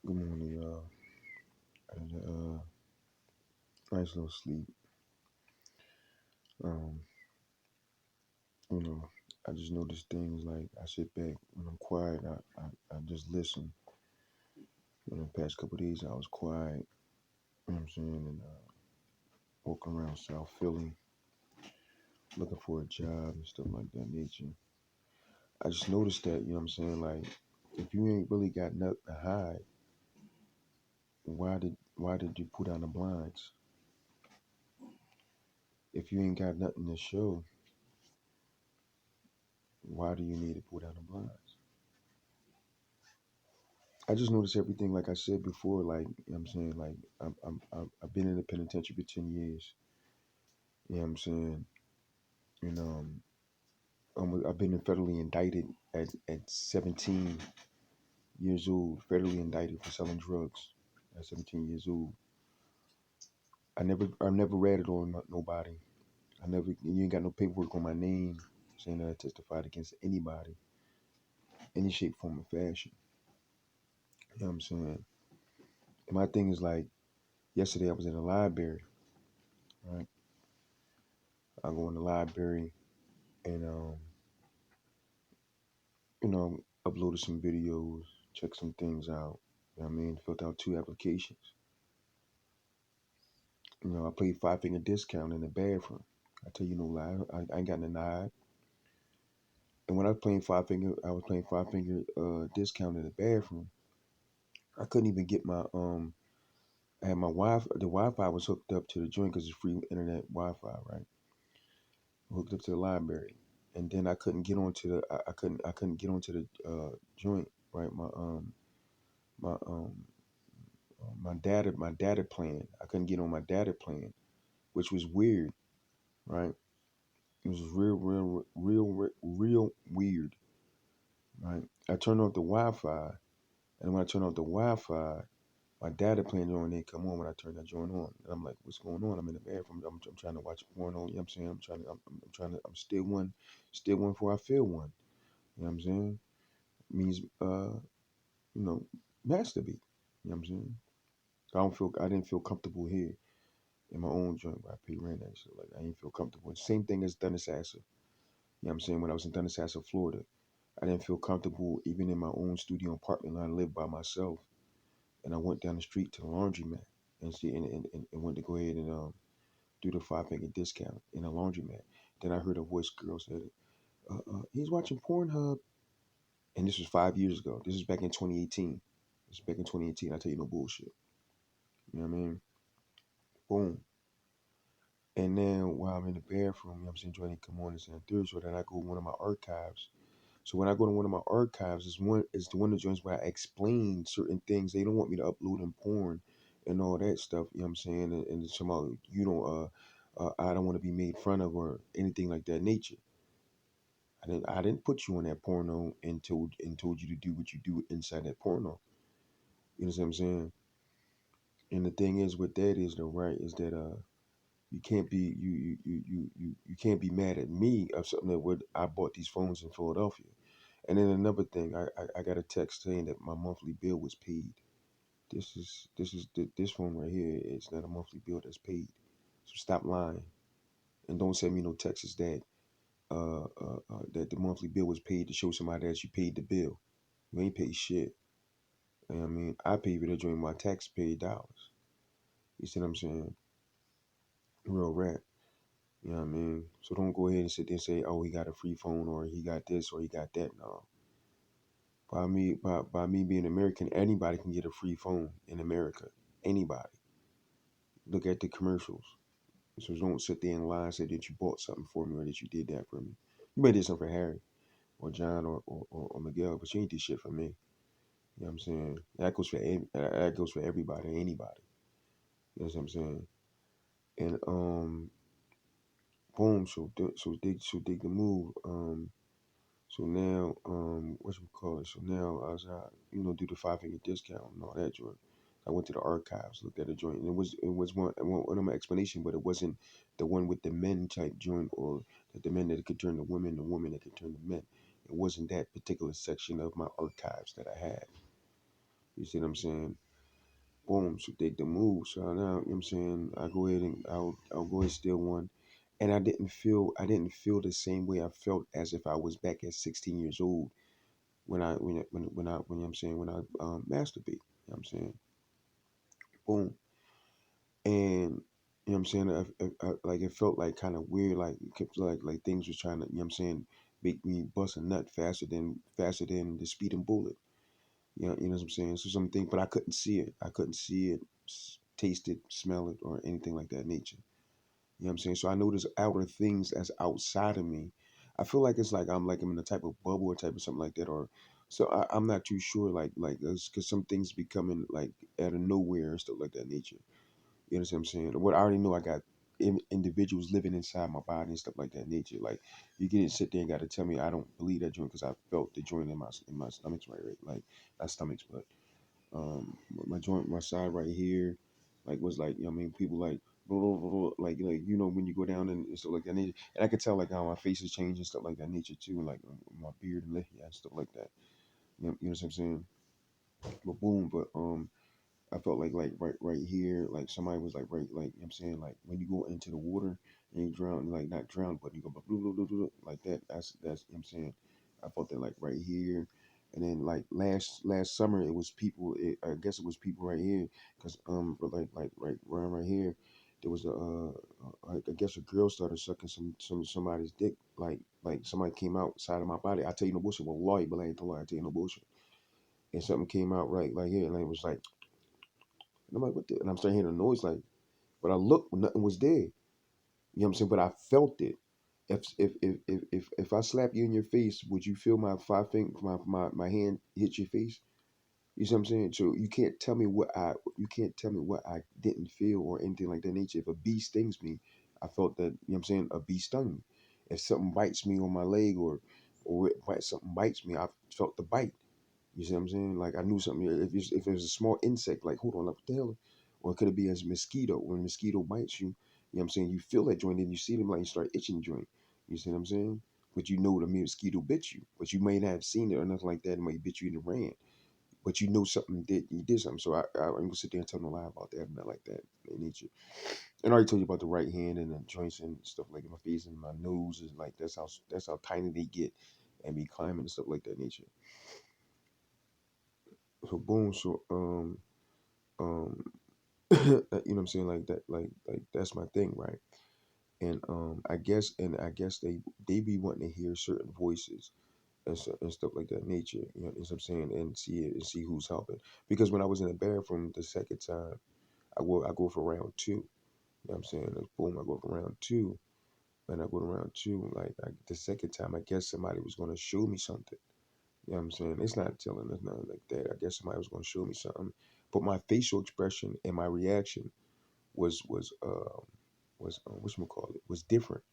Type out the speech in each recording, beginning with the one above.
Good morning, y'all. I had a nice little sleep. Um, you know, I just notice things like I sit back when I'm quiet. I just listen. The past couple of days, I was quiet. You know what I'm saying? And walking around South Philly, looking for a job and stuff like that nature. I just noticed that. You know what I'm saying? Like, if you ain't really got nothing to hide, why did you put down the blinds? If you ain't got nothing to show, why do you need to put down the blinds? I just noticed everything, like I said before, like, you know what I'm saying, like, I've been in the penitentiary for 10 years. You know what I'm saying? And I've been federally indicted at 17 years old, federally indicted for selling drugs at 17 years old. I never read it on nobody. You ain't got no paperwork on my name saying that I testified against anybody, any shape, form, or fashion. You know what I'm saying? And my thing is like, yesterday I was in the library, right? I go in the library and uploaded some videos, checked some things out. You know what I mean? Filled out 2 applications. I played Five Finger Discount in the bathroom. I tell you no lie, I ain't got nothing to hide. And when I was playing Five Finger Discount in the bathroom. I couldn't even get my I had my Wi-Fi. The Wi-Fi was hooked up to the joint because it's free internet Wi-Fi, right? Hooked up to the library, and then I couldn't get onto the I couldn't get onto the joint, right? My my data plan. I couldn't get on my data plan, which was weird, right? It was real weird, right? I turned off the Wi-Fi, and when I turned off the Wi-Fi, my data plan joint didn't come on when I turned that joint on. And I'm like, what's going on? I'm in the bathroom. I'm trying to watch porno. You know what I'm saying? I'm still one before I feel one. You know what I'm saying? Means, you know, masturbate. You know what I'm saying? I didn't feel comfortable here in my own joint where I pay rent and shit. Like, I didn't feel comfortable. Same thing as Thundersassa. You know what I'm saying? When I was in Thundersassa, Florida, I didn't feel comfortable even in my own studio apartment. I lived by myself. And I went down the street to the laundromat and see and went to go ahead and do the 5 finger discount in a laundromat. Then I heard a voice girl said, he's watching Pornhub. And this was 5 years ago. This is back in 2018. This is back in 2018. I tell you no bullshit. You know what I mean? Boom. And then while I'm in the bathroom, you know what I'm saying, Johnny come on and saying third, so then I go to one of my archives. So when I go to one of my archives, it's the one of the joints where I explain certain things. They don't want me to upload in porn and all that stuff. You know what I'm saying? And somehow I don't want to be made fun of or anything like that nature. I didn't put you on that porno and told you to do what you do inside that porno. You know what I'm saying? And the thing is with that is the right is that you can't be you can't be mad at me of something that would I bought these phones in Philadelphia. And then another thing, I got a text saying that my monthly bill was paid. This phone right here is not a monthly bill that's paid. So stop lying and don't send me no texts that the monthly bill was paid to show somebody that you paid the bill. You ain't paid shit. You know what I mean, I paid for that during my tax paid dollars. You see what I'm saying? Real rap. You know what I mean? So don't go ahead and sit there and say, oh, he got a free phone or he got this or he got that. No. By me being American, anybody can get a free phone in America. Anybody. Look at the commercials. So don't sit there and lie and say that you bought something for me or that you did that for me. You might did something for Harry or John or Miguel, but you ain't did shit for me. You know what I'm saying? That goes for everybody, anybody. You know what I'm saying? And boom. So dig the move. So now, what you call it? So now, as I, do the 5 finger discount and all that joint. I went to the archives, looked at the joint, and it was one of my explanation, but it wasn't the one with the men type joint or the men that could turn to women, the women that could turn to men. It wasn't that particular section of my archives that I had. You see what I'm saying? Boom, so take the move. So now, you know what I'm saying, I go ahead and I'll go ahead and steal one. And I didn't feel the same way I felt as if I was back at 16 years old when I'm saying when I masturbate. You know what I'm saying? Boom. And you know what I'm saying? Like it felt like kind of weird, like it kept like things was trying to, you know what I'm saying, make me bust a nut faster than the speeding bullet. You know what I'm saying? So something, but I couldn't see it. I couldn't see it, taste it, smell it, or anything like that nature. You know what I'm saying? So I know there's outer things that's outside of me. I feel like it's like I'm in a type of bubble or type of something like that, or so I'm not too sure. Like because some things be coming like out of nowhere and stuff like that nature. You know what I'm saying? What I already know, I got individuals living inside my body and stuff like that nature. Like you get to sit there and got to tell me I don't believe that joint because I felt the joint in my stomach's right, like not stomachs, but my joint, my side right here, like was like, you know what I mean, people like blah, blah, blah, blah, like you know when you go down and stuff like that nature, and I could tell like how my face is changing stuff like that nature too, like my beard and lip, yeah, stuff like that. You know what I'm saying? But boom, but I felt like right here, like somebody was like right, like you know what I'm saying, like when you go into the water and you drown, like not drown, but you go blah, blah, blah, blah, blah, like that. That's you know what I'm saying. I felt that like right here, and then like last summer it was people. I guess it was people right here, cause but like right around right here, there was I guess a girl started sucking somebody's dick, like somebody came outside of my body. I tell you no bullshit, well, lie, but I ain't the lie. I tell you no bullshit, and something came out right like here, and it was like. And I'm like, what the? And I'm starting hearing a noise like, but I looked, nothing was there. You know what I'm saying? But I felt it. If I slap you in your face, would you feel my five finger, my hand hit your face? You see what I'm saying? So you can't tell me what I didn't feel or anything like that nature. If a bee stings me, I felt that, you know what I'm saying, a bee stung me. If something bites me on my leg something bites me, I felt the bite. You see what I'm saying? Like I knew something. If it was a small insect, like hold on, like, what the hell? Or it could it be as a mosquito? When a mosquito bites you, you know what I'm saying? You feel that joint, and you see them like you start itching joint. You see what I'm saying? But you know the mosquito bit you, but you may not have seen it or nothing like that. It might bit you in the ran, but you know something did. You did something. So I'm gonna sit there and tell them a lie about that and not like that. They need you. And I already told you about the right hand and the joints and stuff like my face and my nose is like that's how tiny they get, and me climbing and stuff like that nature. So boom. So um you know what I'm saying, like that, like that's my thing, right? And I guess they be wanting to hear certain voices and stuff like that nature, you know what I'm saying, and see who's helping. Because when I was in the bathroom the second time, I go for round two. You know what I'm saying? And boom, I go for round two, and I go to round two. Like the second time, I guess somebody was gonna show me something. You know what I'm saying? It's not telling us nothing like that. I guess somebody was gonna show me something, but my facial expression and my reaction was was uh whatchamacallit, was different.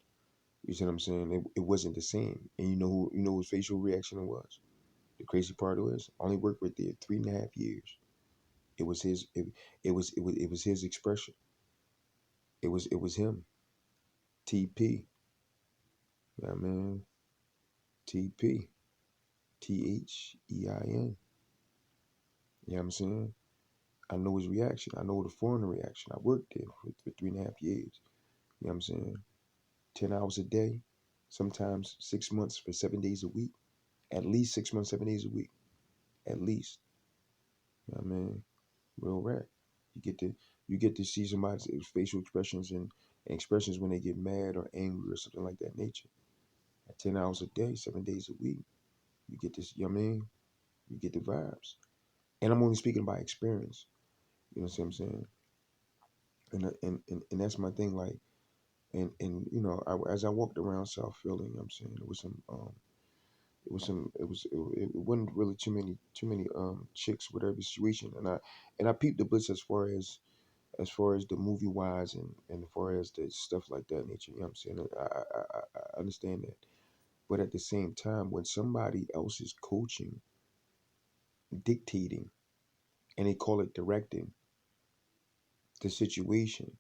You see what I'm saying? It wasn't the same. And you know his facial reaction was. The crazy part was I only worked right there 3.5 years. It was his it was his expression. It was him. TP. Yeah man. TP. THEIN. You know what I'm saying? I know his reaction. I know the foreigner reaction. I worked there for 3.5 years. You know what I'm saying? 10 hours a day, sometimes 6 months for 7 days a week. At least 6 months, 7 days a week. At least. You know what I mean? Real rap. You get to you get to see somebody's facial expressions and expressions when they get mad or angry or something like that nature. At 10 hours a day, 7 days a week. You get this, you know what I mean? You get the vibes. And I'm only speaking by experience. You know what I'm saying? And that's my thing, like and as I walked around South Philly, you know what I'm saying, it wasn't really too many chicks with every situation, and I peeped the blitz as far as the movie wise and as far as the stuff like that nature. You know what I'm saying? I understand that, but at the same time, when somebody else is coaching, dictating, and they call it directing the situation,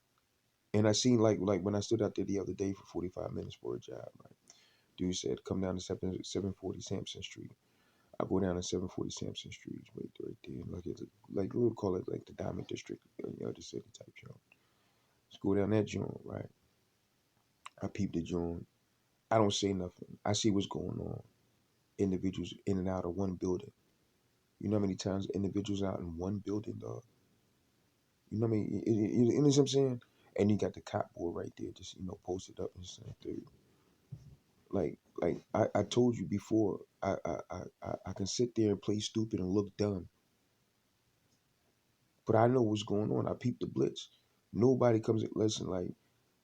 and I seen like when I stood out there the other day for 45 minutes for a job, right? Dude said, "Come down to 740 Sampson Street." I go down to 740 Sampson Street, right there, like it's like we'll call it like the Diamond District, the city type joint. Let's go down that joint, right? I peep the joint. I don't say nothing. I see what's going on. Individuals in and out of one building. You know how many times individuals out in one building, dog? You know what I mean? You know what I'm saying? And you got the cop boy right there, just posted up and saying, dude, like I told you before, I can sit there and play stupid and look dumb, but I know what's going on. I peep the blitz. Nobody comes. Listen, like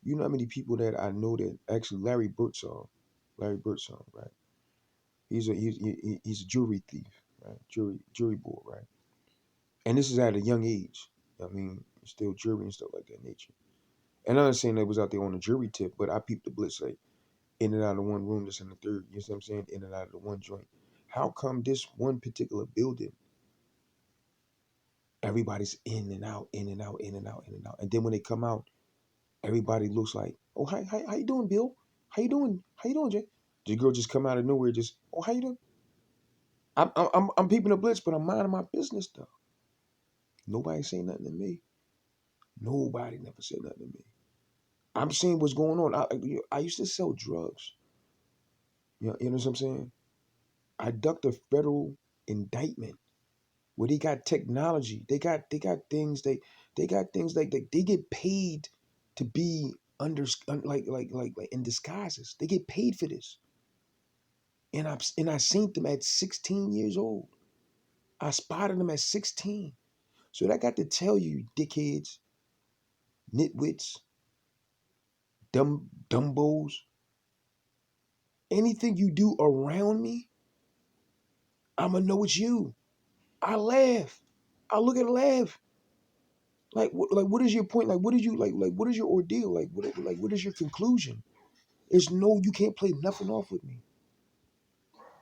you know how many people that I know that actually Larry Birdsong, right? He's a jewelry thief, right? Jewelry boy, right? And this is at a young age. I mean, still jewelry and stuff like that nature. And I'm not saying that was out there on a jury tip, but I peeped the blitz like in and out of one room, just in the third. You know what I'm saying? In and out of the one joint. How come this one particular building, everybody's in and out, in and out, in and out, in and out, and then when they come out, everybody looks like, oh, hi, how you doing, Bill? How you doing, Jay? The girl just come out of nowhere, just, oh, how you doing? I'm peeping the blitz, but I'm minding my business though. Nobody say nothing to me. Nobody never said nothing to me. I'm seeing what's going on. I used to sell drugs. You know what I'm saying? I ducked a federal indictment where they got technology. They got things they got things like they get paid to be like in disguises. They get paid for this. And I seen them at 16 years old. I spotted them at 16. So that got to tell you, dickheads, nitwits, dumbos, anything you do around me, I'ma know it's you. I laugh. I look at and laugh. What is your point? Like, what is you like? What is your ordeal? What is your conclusion? It's no, you can't play nothing off with me.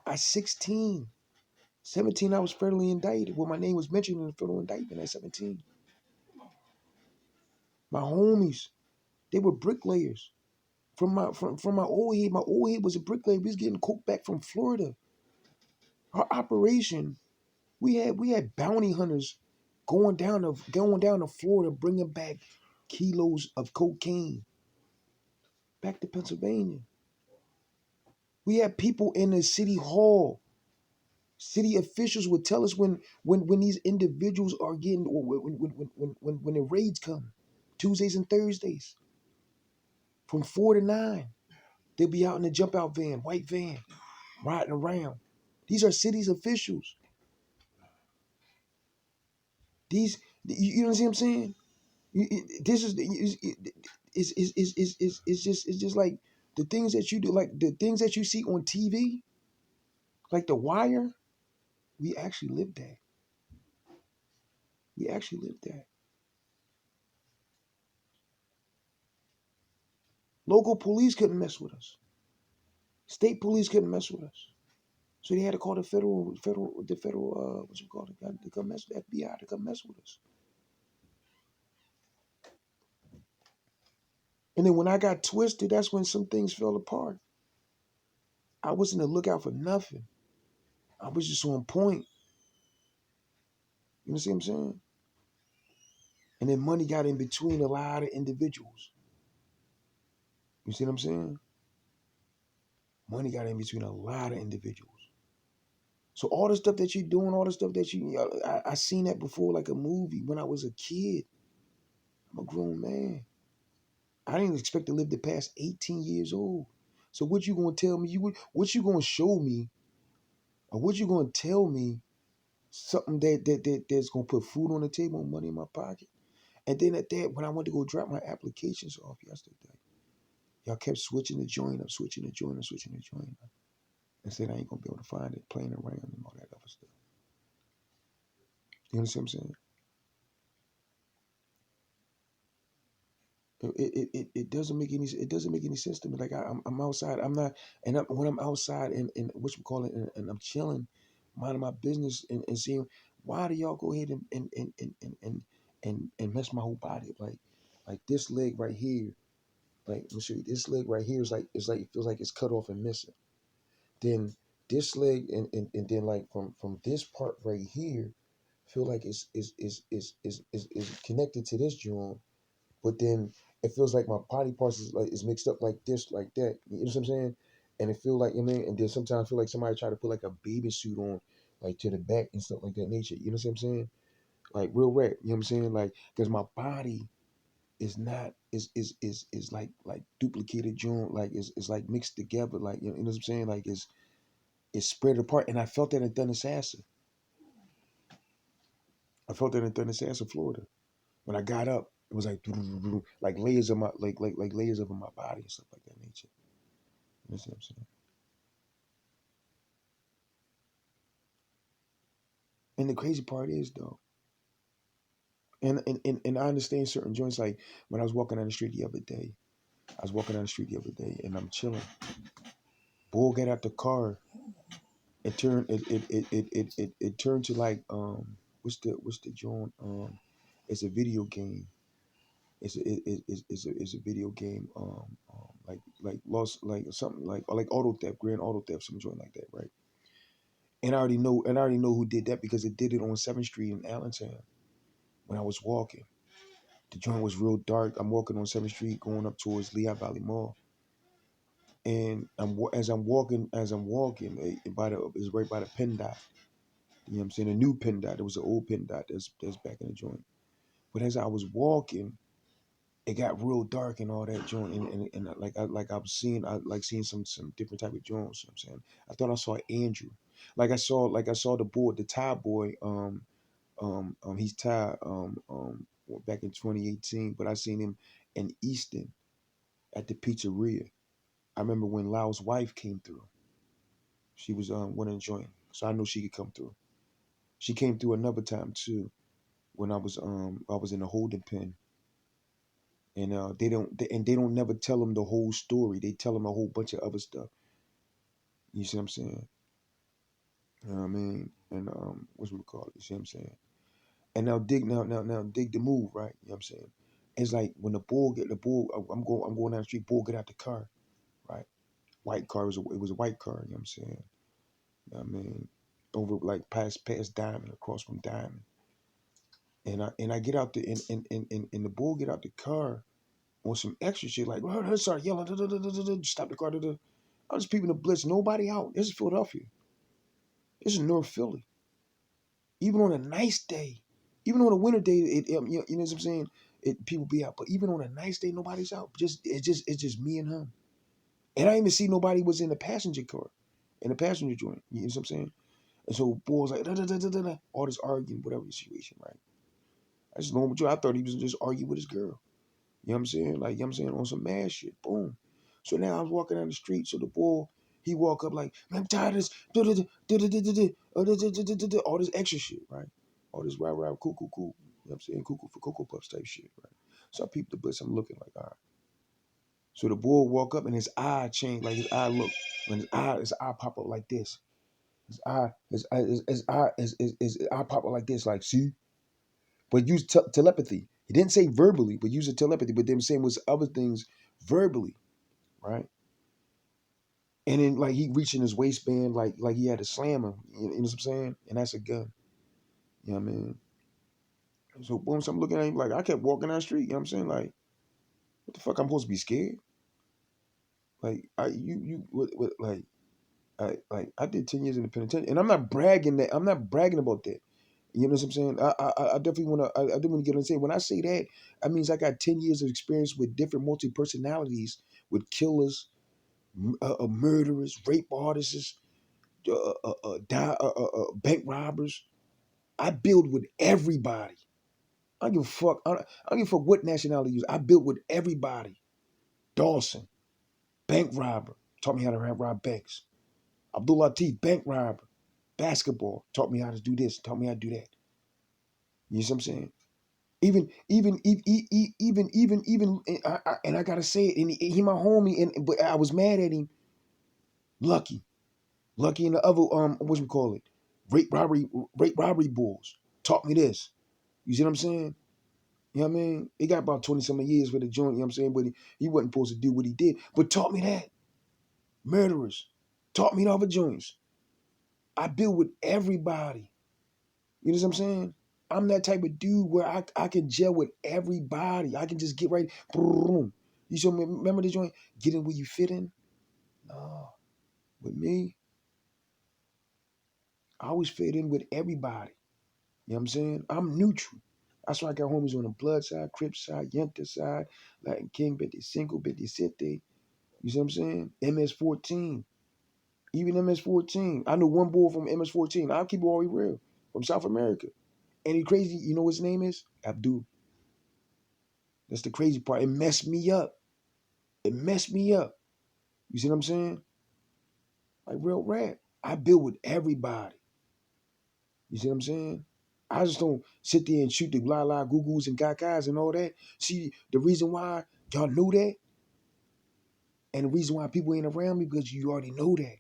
At 16, 17, I was federally indicted. Well, my name was mentioned in the federal indictment at 17. My homies, they were bricklayers. From my old head, my old head was a bricklayer. We was getting coke back from Florida. Our operation, we had bounty hunters going down to Florida, bringing back kilos of cocaine back to Pennsylvania. We had people in the city hall. City officials would tell us when these individuals are getting or when the raids come, Tuesdays and Thursdays, from 4 to 9. They'll be out in the jump out van, white van, riding around. These are city's officials. These you know what I'm saying? This is it's just like the things that you do, like the things that you see on TV, like The Wire. We actually lived that. We actually lived that. Local police couldn't mess with us. State police couldn't mess with us. So they had to call the federal, what you call it, to come mess with the FBI to come mess with us. And then when I got twisted, that's when some things fell apart. I wasn't on the lookout for nothing. I was just on point. You know what I'm saying? And then money got in between a lot of individuals. You see what I'm saying? Money got in between a lot of individuals. So all the stuff that you're doing, all the stuff that I seen that before like a movie when I was a kid. I'm a grown man. I didn't expect to live to past 18 years old. So what you gonna tell me? What you gonna show me, or what you gonna tell me? Something that's gonna put food on the table and money in my pocket. And then at that, when I went to go drop my applications off yesterday, y'all kept switching the joint up, switching the joint up, switching the joint up, and said I ain't gonna be able to find it, playing around and all that other stuff. You understand what I'm saying? It doesn't make any sense to me. Like I'm outside. I'm not, and when I'm outside and what you call it, and I'm chilling, minding my business and seeing why do y'all go ahead and mess my whole body up like this leg right here. Like let me show you, this leg right here is like it feels like it's cut off and missing. Then this leg and then like from this part right here feel like is connected to this joint, but then it feels like my body parts is mixed up like this, like that. You know what I'm saying? And it feel like, I mean, and then sometimes I feel like somebody try to put like a baby suit on, like to the back and stuff like that nature. You know what I'm saying? Like real rap. You know what I'm saying? Like because my body is not is like duplicated joint, like it's like mixed together, like you know what I'm saying? Like it's spread apart. And I felt that in Thundersassa. I felt that in Thundersassa, Florida. When I got up, it was like layers of my like layers of my body and stuff like that nature. You know what I'm saying? And the crazy part is though, and I understand certain joints. Like when I was walking down the street the other day, and I'm chilling. Bull got out the car. It turned to like what's the joint it's a video game. It's a video game like lost like something like auto theft, grand auto theft, some joint like that, right? And I already know who did that because it did it on 7th Street in Allentown when I was walking. The joint was real dark. I'm walking on 7th Street going up towards Lehigh Valley Mall. And as I'm walking, by the it's right by the pin dot. You know what I'm saying? A new pin dot. There was an old pin dot that's back in the joint. But as I was walking, it got real dark and all that joint, and I was seeing seeing some different type of joints. You know what I'm saying? I thought I saw Andrew, like I saw the boy, the Thai boy. He's Thai. Back in 2018, but I seen him in Easton at the pizzeria. I remember when Lau's wife came through. She was wanting to join, so I knew she could come through. She came through another time too when I was in the holding pen, and they don't never tell them the whole story. They tell them a whole bunch of other stuff. You see what I'm saying? You know what I mean? And what's we call it? You see what I'm saying? And now dig the move, right? You know what I'm saying? It's like when the bull. I'm going down the street. Bull get out the car, right? White car, it was a white car. You know what I'm saying? You know what I mean, over like past Diamond, across from Diamond. And I get out the and the bull get out the car on some extra shit like start yelling, stop the car. I'm just peeping the blitz. Nobody out. This is Philadelphia. This is North Philly. Even on a nice day, even on a winter day, you know what I'm saying. People be out, but even on a nice day, nobody's out. It's just me and him. And I didn't even see nobody was in the passenger car, in the passenger joint. You know what I'm saying? And so boys like all this arguing, whatever the situation, right? I just normal Joe. I thought he was just arguing with his girl. You know what I'm saying? Like, you know what I'm saying? On some mad shit. Boom. So now I was walking down the street. So the boy, he walk up like, man, I'm tired of this. All this extra shit, right? All this rah, cool, cool, cool. You know what I'm saying? Cuckoo for Cocoa Puffs type shit, right? So I peeped the blitz. I'm looking like, all right. So the boy walk up and his eye changed. Like his eye look. When his eye pop up like this. His eye pop up like this. Like, see? But use telepathy. He didn't say verbally, but use a telepathy. But them saying was other things verbally, right? And then like he reached in his waistband, like he had a slammer. You know what I'm saying? And that's a gun. You know what I mean? So boom, so I'm looking at him like I kept walking down the street. You know what I'm saying? Like, what the fuck? I'm supposed to be scared? Like what like I did 10 years in the penitentiary, and I'm not bragging that. I'm not bragging about that. You know what I'm saying? I definitely want to. I do want to get on and say when I say that, that means I got 10 years of experience with different multi personalities, with killers, murderers, rape artists, bank robbers. I build with everybody. I don't give a fuck. I don't give a fuck what nationality you use. I built with everybody. Dawson, bank robber, taught me how to rob banks. Abdul Latif, bank robber. Basketball, taught me how to do this, taught me how to do that. You see what I'm saying? Even, and I gotta say it. And he my homie, and but I was mad at him. Lucky, Lucky, and the other what you call it, rape robbery bulls taught me this. You see what I'm saying? You know what I mean? He got about 20 some years for the joint. You know what I'm saying? But he wasn't supposed to do what he did. But taught me that murderers taught me the other joints. I build with everybody. You know what I'm saying? I'm that type of dude where I can gel with everybody. I can just get right. Boom. You show me, remember the joint? Get in where you fit in? No. With me, I always fit in with everybody. You know what I'm saying? I'm neutral. That's why I got homies on the blood side, Crip side, Yenta side, Latin King, 25, 27. You see what I'm saying? MS-14. Even MS-14. I know one boy from MS-14. I'll keep it all real. From South America. And he crazy, you know what his name is? Abdul. That's the crazy part. It messed me up. It messed me up. You see what I'm saying? Like real rap. I build with everybody. You see what I'm saying? I just don't sit there and shoot the la la googles and gagas and all that. See, the reason why y'all know that, and the reason why people ain't around me because you already know that.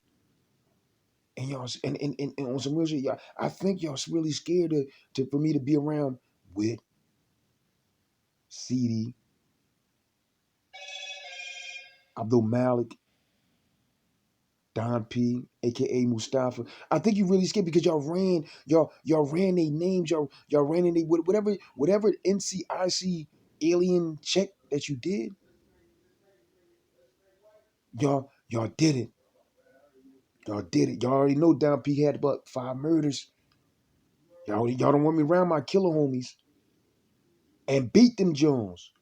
And y'all and on some real shit, y'all, I think y'all really scared to for me to be around with CD, Abdul Malik, Don P, aka Mustafa. I think you really scared because y'all ran their names, y'all ran in they whatever NCIC alien check that you did, y'all did it. Y'all did it. Y'all already know Don P had about 5 murders. Y'all don't want me around my killer homies and beat them Jones.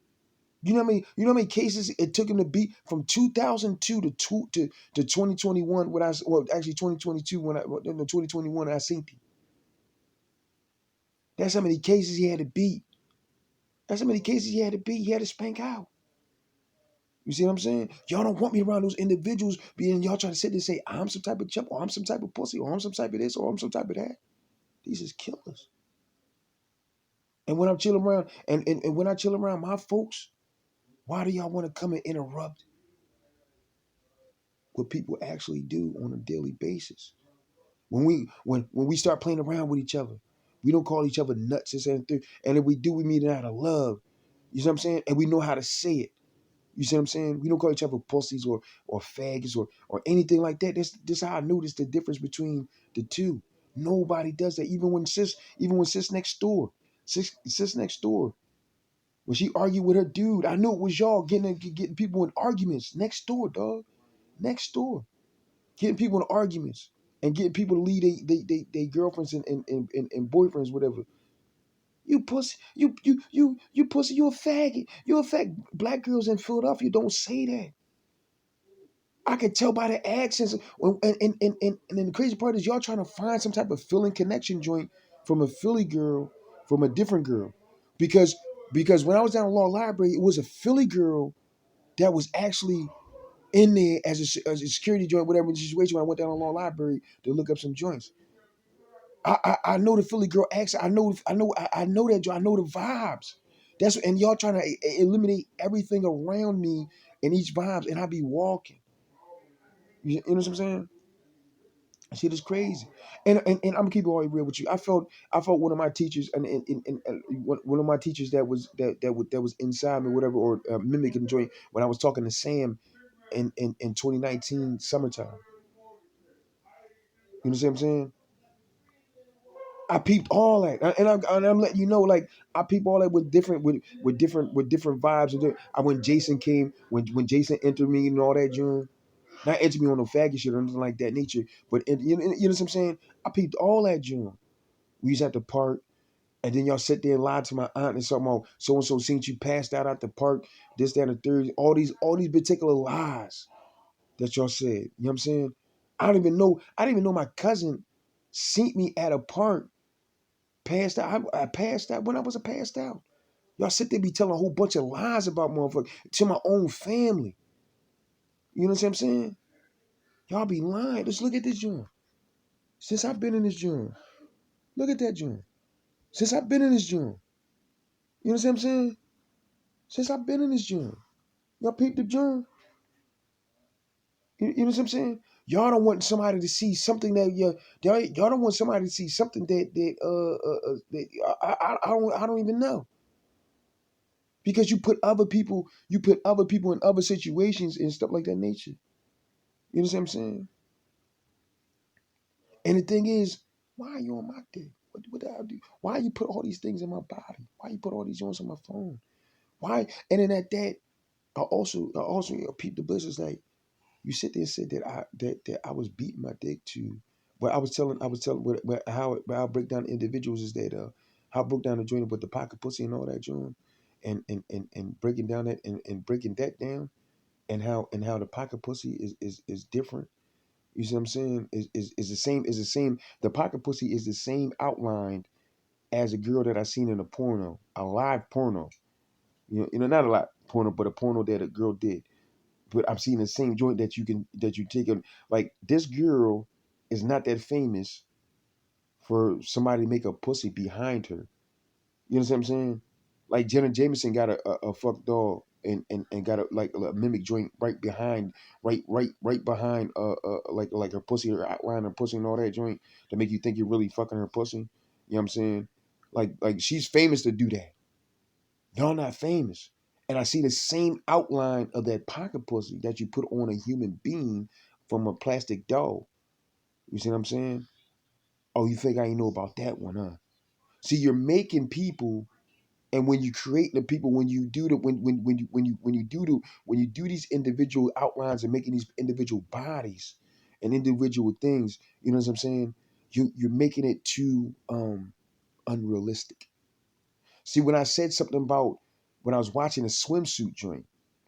You know how many cases it took him to beat from 2002 to 2021 when well actually 2022 when I no 2021 I seen him. That's how many cases he had to beat. That's how many cases he had to beat. He had to spank out. You see what I'm saying? Y'all don't want me around those individuals being y'all trying to sit there and say, I'm some type of chump, or I'm some type of pussy, or I'm some type of this, or I'm some type of that. These is killers. And when I'm chilling around, and when I chill around my folks, why do y'all want to come and interrupt what people actually do on a daily basis? When we start playing around with each other, we don't call each other nuts and things. And if we do, we mean it out of love. You see what I'm saying? And we know how to say it. You see what I'm saying? We don't call each other pussies or faggots or anything like that. This how I noticed the difference between the two. Nobody does that. Even when sis next door, sis next door, when she argued with her dude, I knew it was y'all getting people in arguments next door, dog. Next door, getting people in arguments and getting people to leave they girlfriends and boyfriends, whatever. You pussy, you pussy, you a faggot. You a fag. Black girls in Philadelphia don't say that. I can tell by the accents. And then the crazy part is y'all trying to find some type of feeling connection joint from a Philly girl, from a different girl. Because because when I was down at Law Library, it was a Philly girl that was actually in there as a security joint, whatever the situation when I went down to Law Library to look up some joints. I know the Philly girl accent. I know that joint. I know the vibes. And y'all trying to eliminate everything around me in each vibes, and I be walking. You know what I'm saying? Shit is crazy. And I'm gonna keep it all real with you. I felt one of my teachers and one of my teachers that was inside me, whatever, or mimicking joint when I was talking to Sam in 2019 summertime. You know what I'm saying? I peeped all that, and I'm letting you know, like I peeped all that with different vibes. When Jason came, when Jason entered me and all that, June, not entered me on no faggot shit or anything like that nature, but you know what I'm saying? I peeped all that, June. We was at the park, and then y'all sit there and lie to my aunt and something about so and so seen you passed out at the park, this, that, and the third. All these particular lies that y'all said. You know what I'm saying? I didn't even know my cousin seen me at a park passed out. I passed out when I was a passed out. Y'all sit there be telling a whole bunch of lies about motherfuckers to my own family. You know what I'm saying? Y'all be lying. Let's look at this joint. Since I've been in this joint, look at that joint. Since I've been in this joint, you know what I'm saying? Since I've been in this joint, y'all peep the joint. You know what I'm saying? Y'all don't want somebody to see something that y'all don't want somebody to see something that I don't even know, because you put other people in other situations and stuff like that nature. You know what I'm saying? And the thing is, why are you on my dick? What did I do? Why you put all these things in my body? Why you put all these joints on my phone? Why? And then at that, I also peeped the blisters. Like you sit there and said that I was beating my dick to. But I was telling what I break down individuals is that how I broke down the joint with the pocket pussy and all that joint, and breaking down that and breaking that down and how the pocket pussy is different. You see what I'm saying? Is the same. The pocket pussy is the same outline as a girl that I seen in a porno, a live porno. Not a live porno, but a porno that a girl did. But I'm seeing the same joint that you take it. Like this girl is not that famous for somebody to make a pussy behind her. You know what I'm saying? Like Jenna Jameson got a fuck dog and got a mimic joint right behind, right behind like her pussy, her outline, her pussy and all that joint to make you think you're really fucking her pussy. You know what I'm saying? Like she's famous to do that. Y'all not famous. And I see the same outline of that pocket pussy that you put on a human being from a plastic doll. You see what I'm saying? Oh, you think I ain't know about that one, huh? See, you're making people, and when you create the people, when you do the when you do these individual outlines and making these individual bodies and individual things, you know what I'm saying? You're making it too unrealistic. See, when I said something about when I was watching a swimsuit joint,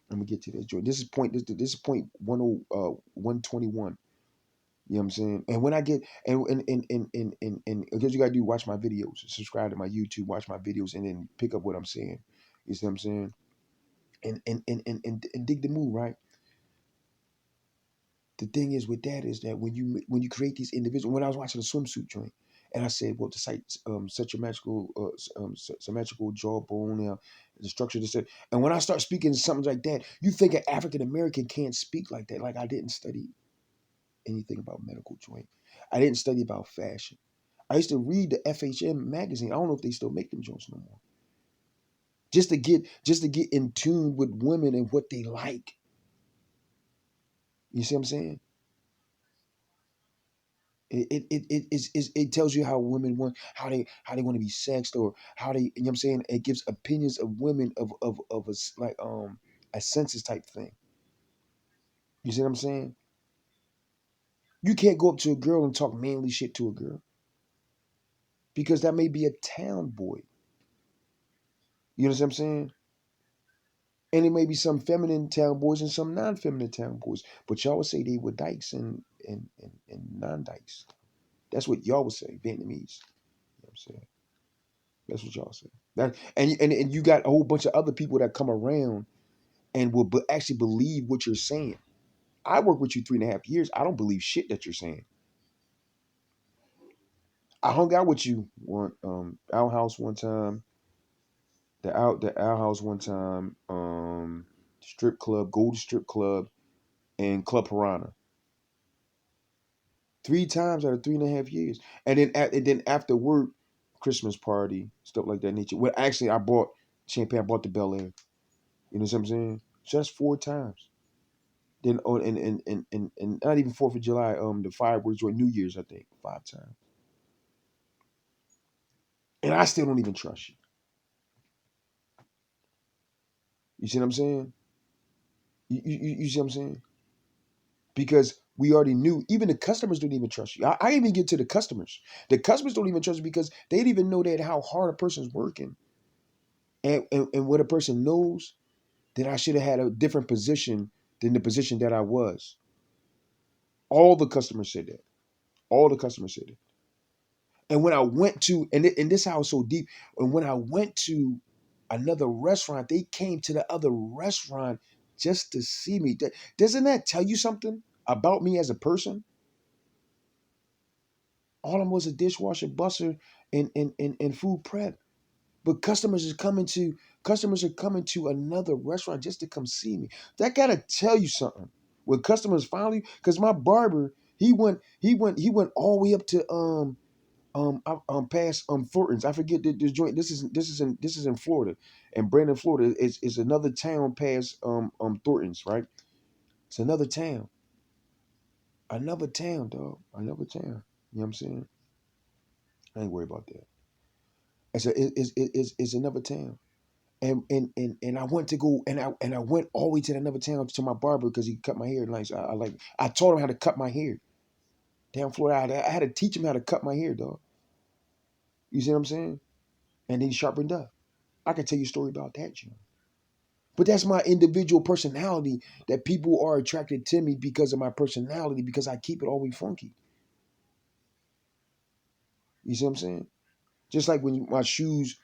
let me get to that joint. This is point 121. You know what I'm saying? And when I get and because you gotta do watch my videos, subscribe to my YouTube, watch my videos, and then pick up what I'm saying. You see what I'm saying? And dig the move, right? The thing is with that is that when you create these individuals, when I was watching a swimsuit joint, and I said, well, the site symmetrical jawbone, the structure, this, that. And when I start speaking something like that, you think an African American can't speak like that. Like I didn't study anything about medical joint. I didn't study about fashion. I used to read the FHM magazine. I don't know if they still make them joints no more. Just to get in tune with women and what they like. You see what I'm saying? It tells you how women want how they want to be sexed or how they, you know what I'm saying? It gives opinions of women of like a census type thing. You see what I'm saying? You can't go up to a girl and talk manly shit to a girl because that may be a town boy. You know what I'm saying? And it may be some feminine town boys and some non-feminine town boys. But y'all would say they were dykes and non-dykes. That's what y'all would say, Vietnamese. You know what I'm saying? That's what y'all say. And you got a whole bunch of other people that come around and will actually believe what you're saying. I worked with you 3.5 years. I don't believe shit that you're saying. I hung out with you one our house one time, the our house one time, strip club, Gold Strip Club, and Club Piranha. 3 times out of 3.5 years. And then after work, Christmas party, stuff like that nature. Well, actually I bought champagne, I bought the Bel Air. You know what I'm saying? Just 4 times. Then and not even Fourth of July, the fireworks or New Year's, I think, 5 times. And I still don't even trust you. You see what I'm saying? You see what I'm saying? Because we already knew, even the customers don't even trust you. I even get to the customers. The customers don't even trust you because they don't even know that how hard a person's working. And what a person knows, that I should have had a different position than the position that I was. All the customers said that. All the customers said it. And when I went to, and this house so deep, and when I went to another restaurant, they came to the other restaurant just to see me. Doesn't that tell you something about me as a person? All I'm was a dishwasher, busser, and food prep. But customers are coming to another restaurant just to come see me. That gotta tell you something. When customers finally, because my barber, he went all the way up to past Thornton's. I forget this joint. This is in Florida, and Brandon, Florida is another town past Thornton's, right? It's another town, dog, another town. You know what I'm saying? I ain't worried about that. It's another town. And I went to go and I went all the way to another town to my barber because he cut my hair nice. I taught him how to cut my hair. Down Florida, I had to teach him how to cut my hair, dog. You see what I'm saying? And then he sharpened up. I can tell you a story about that, you know. But that's my individual personality that people are attracted to me because of my personality because I keep it always funky. You see what I'm saying? Just like when my shoes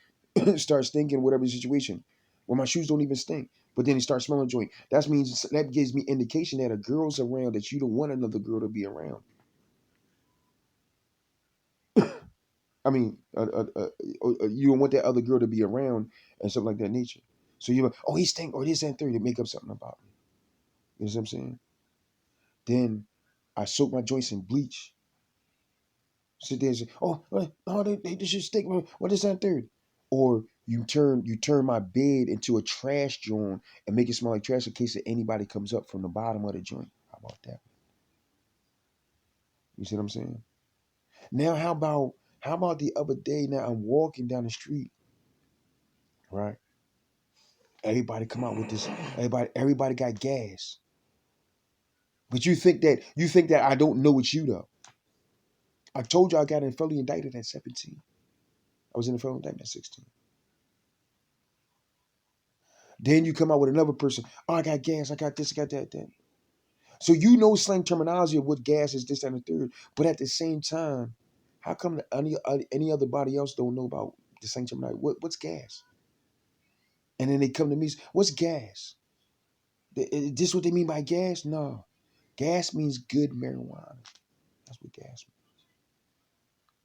start stinking, whatever the situation. Well, my shoes don't even stink, but then they start smelling joint. That means that gives me indication that a girl's around that you don't want another girl to be around. I mean, you don't want that other girl to be around and stuff like that nature. So you're like, oh, he stink or this and third to make up something about me. You know what I'm saying? Then I soak my joints in bleach. Sit there and say, oh, they just stink. What is that third? Or you turn my bed into a trash joint and make it smell like trash in case that anybody comes up from the bottom of the joint. How about that? You see what I'm saying? Now how about the other day? Now I'm walking down the street, right? Everybody come out with this. Everybody got gas. But you think that I don't know it's you though. I told you I got in felony indicted at 17. I was in a felony indictment at 16. Then you come out with another person. Oh, I got gas. I got this. I got that. That. So you know slang terminology of what gas is, this, that, and the third. But at the same time, how come any other body else don't know about the slang terminology? What's gas? And then they come to me, what's gas? Is this what they mean by gas? No. Gas means good marijuana. That's what gas means.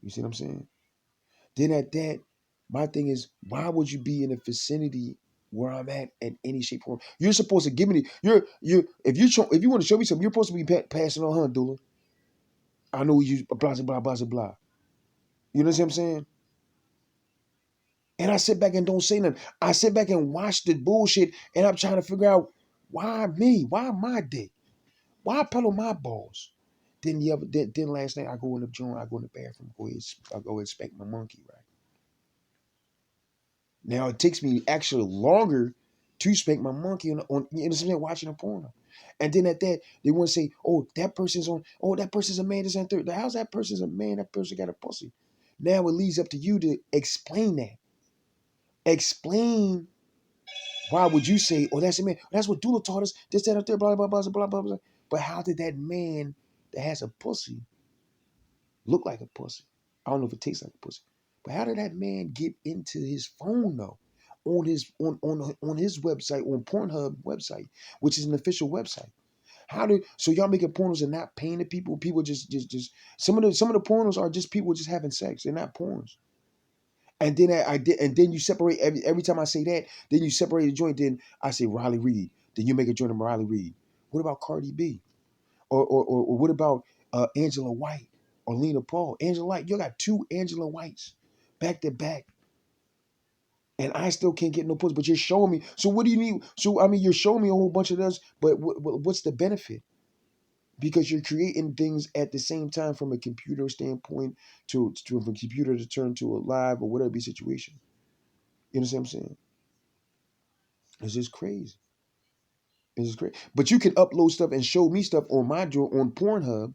You see what I'm saying? Then at that, my thing is, why would you be in the vicinity where I'm at in any shape or form? You're supposed to give me if you want to show me something, you're supposed to be passing on, huh, Dula? I know you blah blah blah blah blah. You know what I'm saying? And I sit back and don't say nothing. I sit back and watch the bullshit, and I'm trying to figure out why me, why my dick, why pedal my balls. Then last night I go in the joint, I go in the bathroom, I go and spank my monkey, right? Now it takes me actually longer to spank my monkey on you know what I'm saying, watching a porno. And then at that, they want to say, that person's a man, this and third. How's that person's a man? That person got a pussy. Now it leads up to you to explain that. Explain why would you say, oh, that's a man. That's what Dula taught us, this, that, and third, blah, blah, blah, blah, blah, blah. But how did that man that has a pussy look like a pussy? I don't know if it tastes like a pussy. But how did that man get into his phone though? On his website, on Pornhub website, which is an official website. So y'all making pornos and not paying the people? People just some of the pornos are just people just having sex. They're not pornos. And then I did, and then you separate every time I say that, then you separate the joint. Then I say Riley Reid. Then you make a joint of Riley Reid. What about Cardi B? Or what about Angela White or Lena Paul? Angela White, you got two Angela Whites back to back, and I still can't get no pussy. But you're showing me. So what do you need? So I mean, you're showing me a whole bunch of this, but what's the benefit? Because you're creating things at the same time from a computer standpoint to from a computer to turn to a live or whatever situation. You know what I'm saying? It's just crazy. It's just crazy. But you can upload stuff and show me stuff on my joint on Pornhub.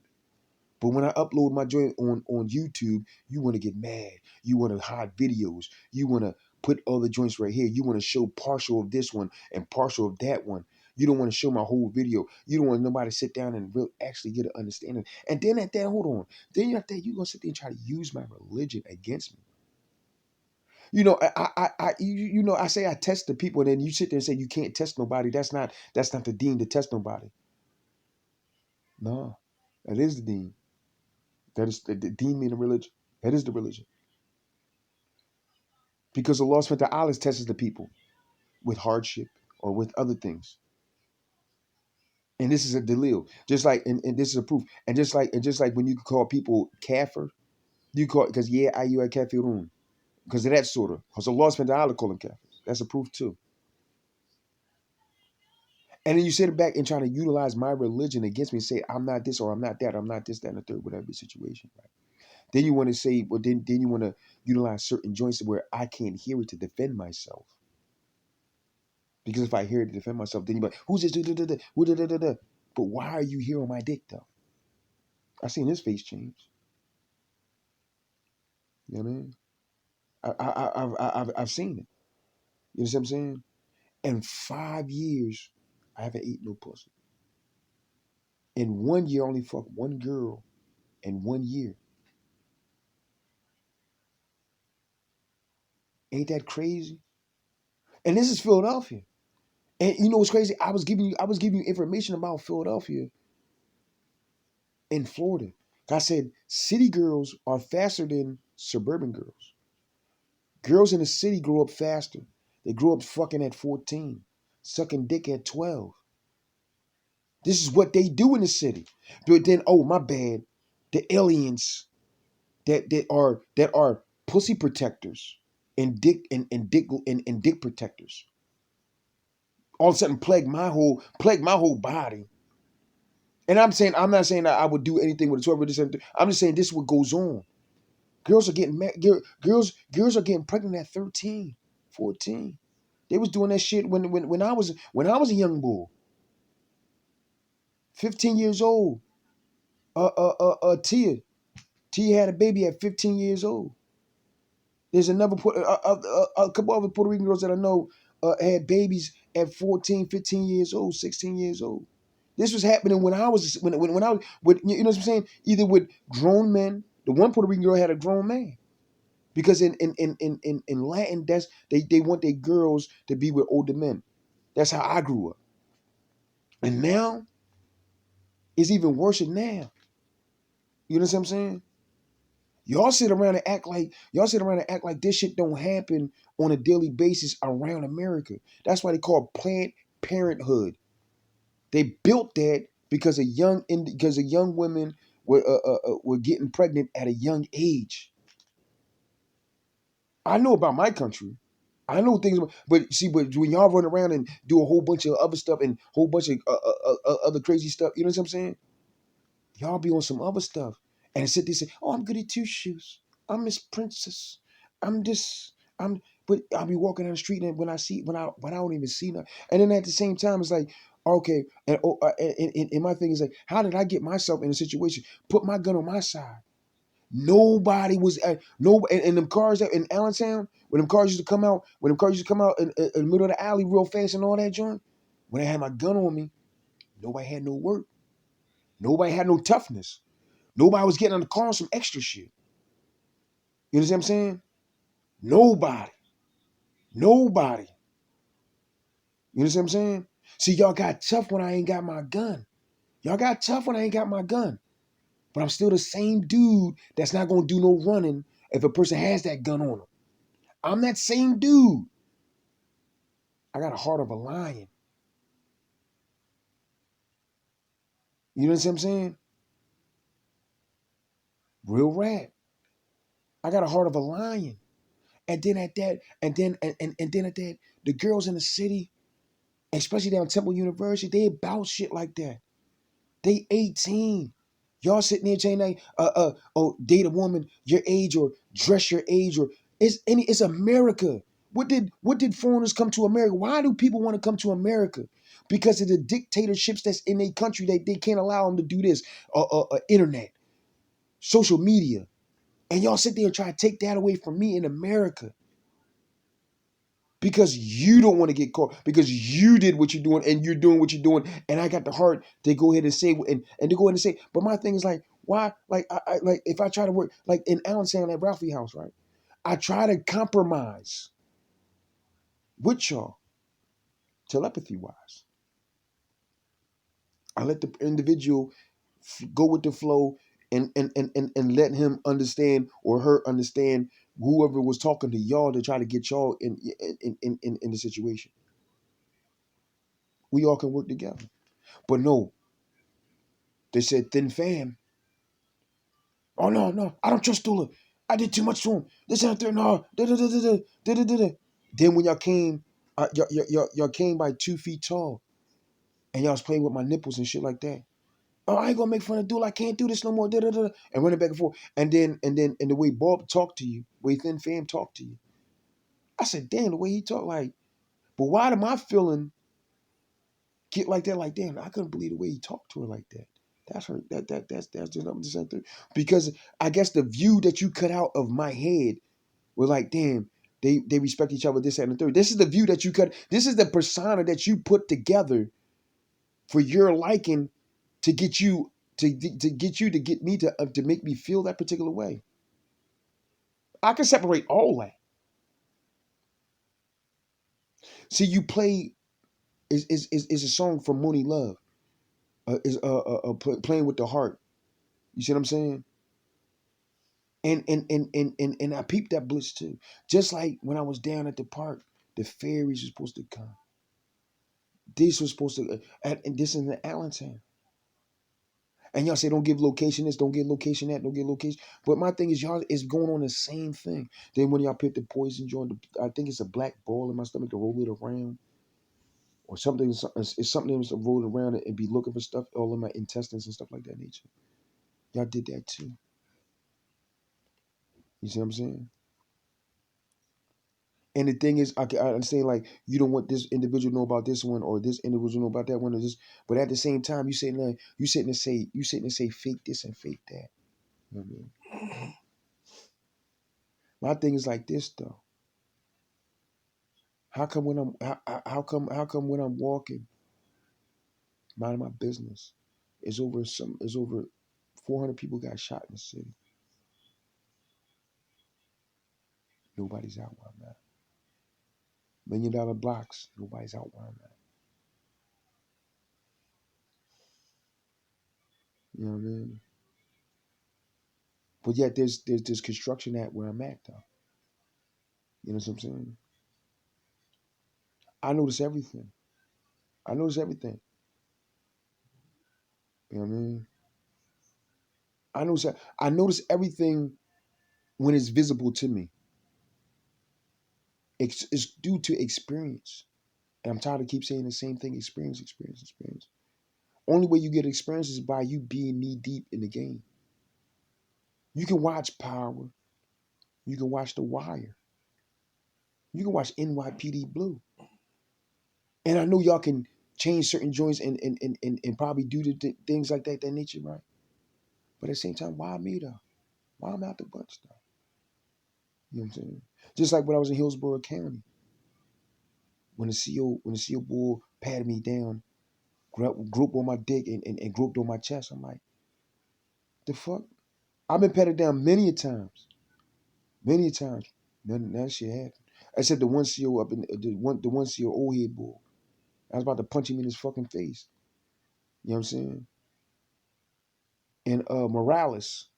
But when I upload my joint on YouTube, you want to get mad. You want to hide videos. You want to put all the joints right here. You want to show partial of this one and partial of that one. You don't want to show my whole video. You don't want nobody to sit down and actually get an understanding. And then at that, hold on. Then you're gonna sit there and try to use my religion against me. I say I test the people, and then you sit there and say you can't test nobody. That's not the dean to test nobody. No, that is the dean. That is the dean mean the religion. That is the religion. Because Allah subhanahu wa ta'ala tests the people with hardship or with other things. And this is a delil. Just like and this is a proof. And just like when you call people kafir, you call because ayu kafirun. Because of that sort of. Because Allah subhanahu wa ta'ala call them kafir. That's a proof too. And then you sit back and try to utilize my religion against me and say, I'm not this or I'm not that, I'm not this, that, and the third, whatever the situation, right? Then you want to say, well, then you want to utilize certain joints where I can't hear it to defend myself. Because if I hear it to defend myself, then you're like, who's this? Who da, da, da, da. But why are you here on my dick though? I seen his face change. You know what I mean? I've seen it. You know what I'm saying? In 5 years, I haven't eaten no pussy. In 1 year, I only fucked one girl in 1 year. Ain't that crazy? And this is Philadelphia. And you know what's crazy? I was giving you information about Philadelphia in Florida. I said city girls are faster than suburban girls. Girls in the city grow up faster. They grow up fucking at 14, sucking dick at 12. This is what they do in the city. But then, oh my bad, the aliens that are pussy protectors and dick protectors all of a sudden plague my whole body. And I'm not saying that I would do anything with a 12 or this. I'm just saying this is what goes on. Girls are getting girls are getting pregnant at 13, 14. They was doing that shit when I was a young boy, 15 years old. Tia had a baby at 15 years old. There's a couple other Puerto Rican girls that I know had babies at 14, 15 years old, 16 years old. This was happening when I was when I was with, you know what I'm saying? Either with grown men. The one Puerto Rican girl had a grown man. Because in Latin, they want their girls to be with older men. That's how I grew up. And now it's even worse than now. You know what I'm saying? Y'all sit around and act like this shit don't happen on a daily basis around America. That's why they call it Planned Parenthood. They built that because of young women were getting pregnant at a young age. I know about my country. I know things, but when y'all run around and do a whole bunch of other stuff and a whole bunch of other crazy stuff, you know what I'm saying? Y'all be on some other stuff and sit there and say, "Oh, I'm good at two shoes. I'm Miss Princess. I'm this. I'm." But I'll be walking down the street and when I don't even see nothing. And then at the same time, it's like, okay, and my thing is like, how did I get myself in a situation? Put my gun on my side. Nobody was at no and them cars that in Allentown, when them cars used to come out in the middle of the alley real fast and all that joint. When I had my gun on me, nobody had no work. Nobody had no toughness. Nobody was getting on the car on some extra shit. You know what I'm saying? Nobody. Nobody. You know what I'm saying? See, y'all got tough when I ain't got my gun. Y'all got tough when I ain't got my gun. But I'm still the same dude that's not gonna do no running if a person has that gun on them. I'm that same dude. I got a heart of a lion. You know what I'm saying? Real rap. I got a heart of a lion. And then at that, and then at that, the girls in the city, especially down Temple University, they about shit like that. They 18. Y'all sitting there saying like, oh, date a woman your age or dress your age or it's America. What did foreigners come to America? Why do people want to come to America? Because of the dictatorships that's in their country. They can't allow them to do this. Internet, social media, and y'all sit there and try to take that away from me in America because you don't want to get caught because you did what you're doing and you're doing what you're doing and I got the heart to go ahead and say and to go ahead and say. But my thing is like, why? Like I like if I try to work like in Allentown at Ralphie House, right? I try to compromise with y'all telepathy wise. I let the individual go with the flow and let him understand or her understand whoever was talking to y'all to try to get y'all in the situation. We all can work together. But no, they said thin fam. Oh no, no, I don't trust Dula. I did too much to him. This out there, no. Da, da, da, da, da, da, da, da, da. Then when y'all came, y'all came by 2 feet tall, and y'all was playing with my nipples and shit like that. Oh, I ain't gonna make fun of dude. I can't do this no more. Da, da, da, and running back and forth. And the way Bob talked to you, way Thin Fam talked to you. I said, damn, the way he talked, like, but why am I feeling get like that? Like, damn, I couldn't believe the way he talked to her like that. That's her. That's just not the same thing. Because I guess the view that you cut out of my head was like, damn, they respect each other. This, that, and the third. This is the view that you cut. This is the persona that you put together for your liking to get you to get me to make me feel that particular way. I can separate all that. See, you play is a song from Mooney Love. Is playing with the heart. You see what I'm saying? And I peeped that bliss too. Just like when I was down at the park, the fairies were supposed to come. These were supposed to, and this is in Allentown. And y'all say don't give location this, don't give location that, don't give location. But my thing is y'all is going on the same thing. Then when y'all pick the poison joint, I think it's a black ball in my stomach to roll it around. Or something, it's something that's rolling around and be looking for stuff all in my intestines and stuff like that nature. Y'all did that too. You see what I'm saying? And the thing is, I understand like you don't want this individual to know about this one or this individual to know about that one or this, but at the same time, you sitting and say fake this and fake that. You know what I mean? My thing is like this though. How come when how come when I'm walking, minding my business, is over 400 people got shot in the city. Nobody's out where I'm at. $1 million blocks, nobody's out where I'm at. You know what I mean? But yet there's construction at where I'm at though. You know what I'm saying? I notice everything. I notice everything. You know what I mean? I notice everything when it's visible to me. It's due to experience. And I'm tired of keep saying the same thing, experience, experience, experience. Only way you get experience is by you being knee deep in the game. You can watch Power. You can watch The Wire. You can watch NYPD Blue. And I know y'all can change certain joints and probably do things like that nature, right? But at the same time, why me though? Why I'm out the bunch though? You know what I'm saying? Just like when I was in Hillsborough County, when the CO bull patted me down, groped on my dick and groped on my chest, I'm like, the fuck? I've been patted down many a times. Many a times. None that shit happened. Except the one CO up in the one CO old head bull. I was about to punch him in his fucking face. You know what I'm saying? And Morales.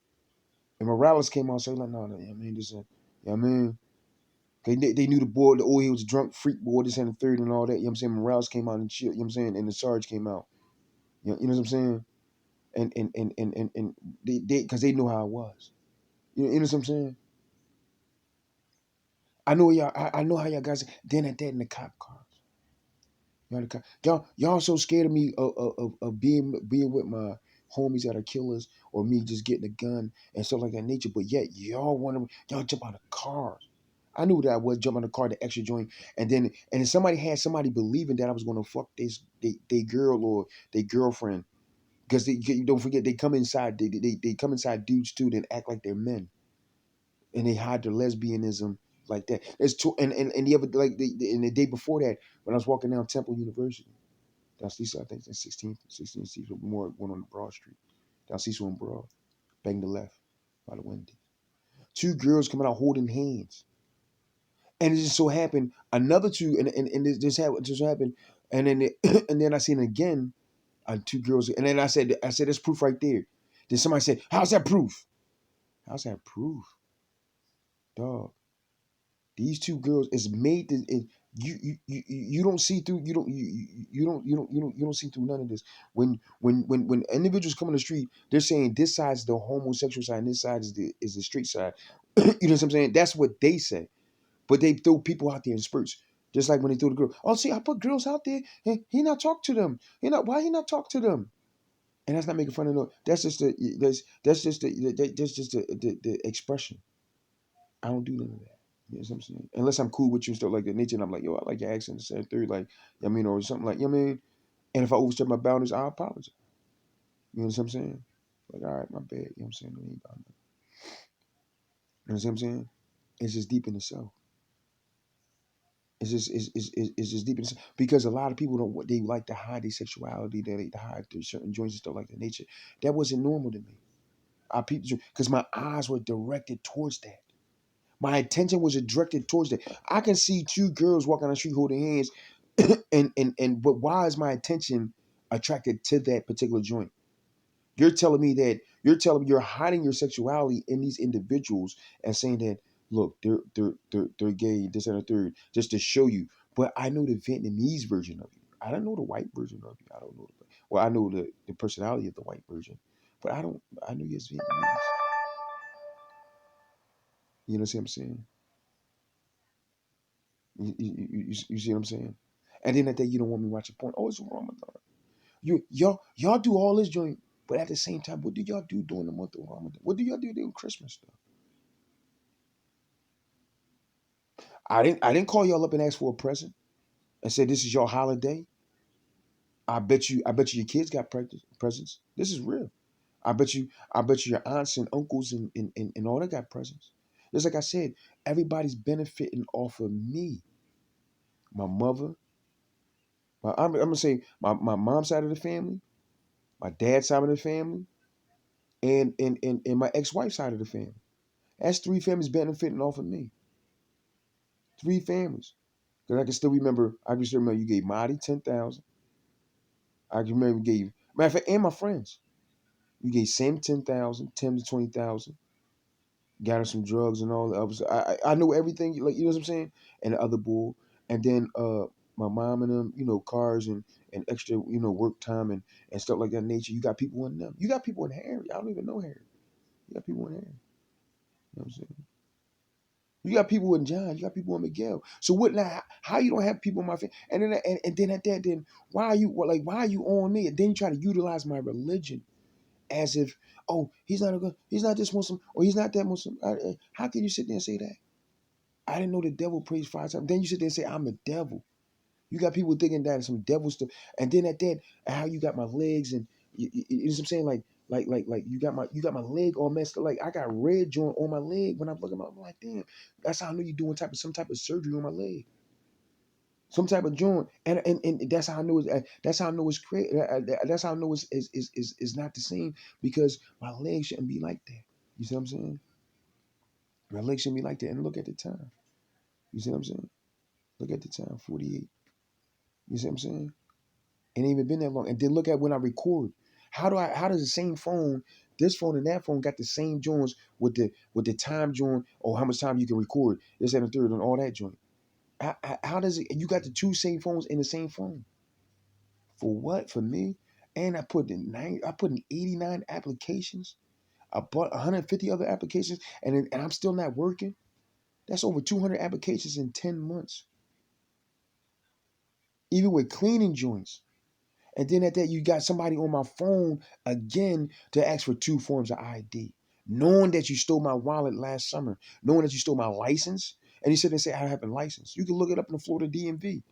And Morales came out and said, like, no, I mean, this you know what I mean? They knew the boy, the old he was a drunk freak boy, this and the third and all that. You know what I'm saying? Morales came out and chill, you know what I'm saying? And the Sarge came out. You know what I'm saying? And they because they knew how I was. You know what I'm saying? I know how y'all guys then at that in the cop cars. Y'all so scared of me of being with my homies that are killers or me just getting a gun and stuff like that nature, but yet y'all jump out of cars. I knew that I was jump out of the car, the extra joint, and then somebody had somebody believing that I was gonna fuck they girl or their girlfriend. Because you don't forget they come inside they come inside dudes too that act like they're men and they hide their lesbianism like that. There's two and the other like in the day before that when I was walking down Temple University down Cecil, I think it's 16th Cecil, more one on the Broad Street down Cecil and Broad, bang the left by the window. Two girls coming out holding hands, and it just so happened another two and this just happened, and then and then I seen again two girls, and then I said that's proof right there. Then somebody said, "How's that proof?" How's that proof, dog? These two girls is made to. You don't see through you don't see through none of this. When individuals come on the street, they're saying this side's the homosexual side and this side is the straight side. You know what I'm saying? That's what they say. But they throw people out there in spurts. Just like when they throw the girl. Oh, see, I put girls out there and he not talk to them. Why he not talk to them? And that's not making fun of no. That's just the expression. I don't do none of that. You know what I'm saying? Unless I'm cool with you and stuff like that nature, and I'm like, yo, I like your accent, the same third, like, I mean, or something like, you know what I mean? And if I overstep my boundaries, I apologize. You know what I'm saying? Like, all right, my bad. You know what I'm saying? You know what I'm saying? It's just deep in itself. It's just deep in itself. Because a lot of people don't, they like to hide their sexuality, they like to hide their certain joints and stuff like that nature. That wasn't normal to me. I peeped because my eyes were directed towards that. My attention was directed towards that. I can see two girls walking on the street holding hands, and but why is my attention attracted to that particular joint? You're telling me you're hiding your sexuality in these individuals and saying that look, they're gay, this and the third, just to show you. But I know the Vietnamese version of you. I don't know the white version of you. I don't know well, I know the personality of the white version, but I know you're Vietnamese. You know what I'm saying? You see what I'm saying? And then that day you don't want me watching porn. Oh, it's Ramadan. Y'all do all this joint, but at the same time, what do y'all do during the month of Ramadan? What do y'all do during Christmas stuff? I didn't call y'all up and ask for a present and say this is your holiday. I bet you your kids got presents. This is real. I bet you your aunts and uncles and all that got presents. Just like I said, everybody's benefiting off of me. My mother, I'm gonna say my mom's side of the family, my dad's side of the family, and my ex-wife's side of the family. That's three families benefiting off of me. Three families. Because I can still remember you gave Marty 10,000. I can remember you gave matter of fact, and my friends. You gave Sam 10,000, Tim to 20,000, got her some drugs and all that. I know everything, like you know what I'm saying? And the other bull. And then my mom and them, cars and extra, work time and stuff like that nature. You got people in them. You got people in Harry. I don't even know Harry. You got people in Harry. You know what I'm saying? You got people in John. You got people in Miguel. So what now? How you don't have people in my family? And then at that, then why are you on me? And then you try to utilize my religion as if, oh, he's not this Muslim or he's not that Muslim. How can you sit there and say that? I didn't know the devil prays 5 times. Then you sit there and say I'm the devil. You got people thinking that some devil stuff. And then at that, how you got my legs and you know what I'm saying? Like you got my leg all messed up. Like I got red joint on my leg when I'm looking at. I'm like, damn, that's how I know you're doing some type of surgery on my leg, some type of joint, and that's how I know that's how I know it's crazy. That's how I know it's not the same because my leg shouldn't be like that. You see what I'm saying? My leg shouldn't be like that. And look at the time. You see what I'm saying? Look at the time, 48. You see what I'm saying? It ain't even been that long. And then look at when I record. How does the same phone, this phone and that phone got the same joints with the time joint or how much time you can record, this and the third and all that joint. How does it you got the two same phones in the same phone? For what? For me? And I put in 89 applications. I bought 150 other applications and I'm still not working. That's over 200 applications in 10 months. Even with cleaning joints. And then at that, you got somebody on my phone again to ask for two forms of ID, knowing that you stole my wallet last summer, knowing that you stole my license. And he said and say I have a license. You can look it up in the Florida DMV.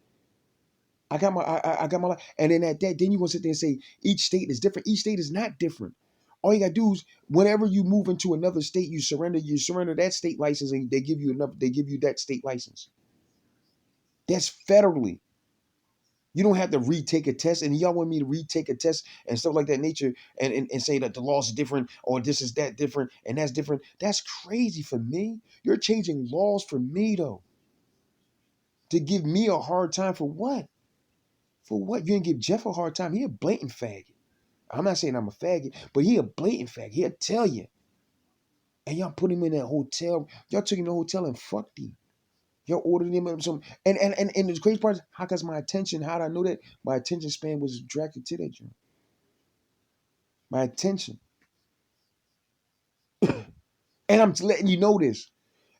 I got my and then at that, then you gonna sit there and say each state is different. Each state is not different. All you gotta do is whenever you move into another state, you surrender that state license and they give you that state license. That's federally. You don't have to retake a test, and y'all want me to retake a test and stuff like that nature, and say that the law is different or this is that different and that's different. That's crazy for me. You're changing laws for me though to give me a hard time for what? For what? You didn't give Jeff a hard time. He a blatant faggot. I'm not saying I'm a faggot, but he a blatant faggot. He'll tell you. And y'all put him in that hotel. Y'all took him to the hotel and fucked him. Y'all ordered him some. And the crazy part is, how comes my attention? How did I know that? My attention span was attracted to that joint. My attention. And I'm letting you know this.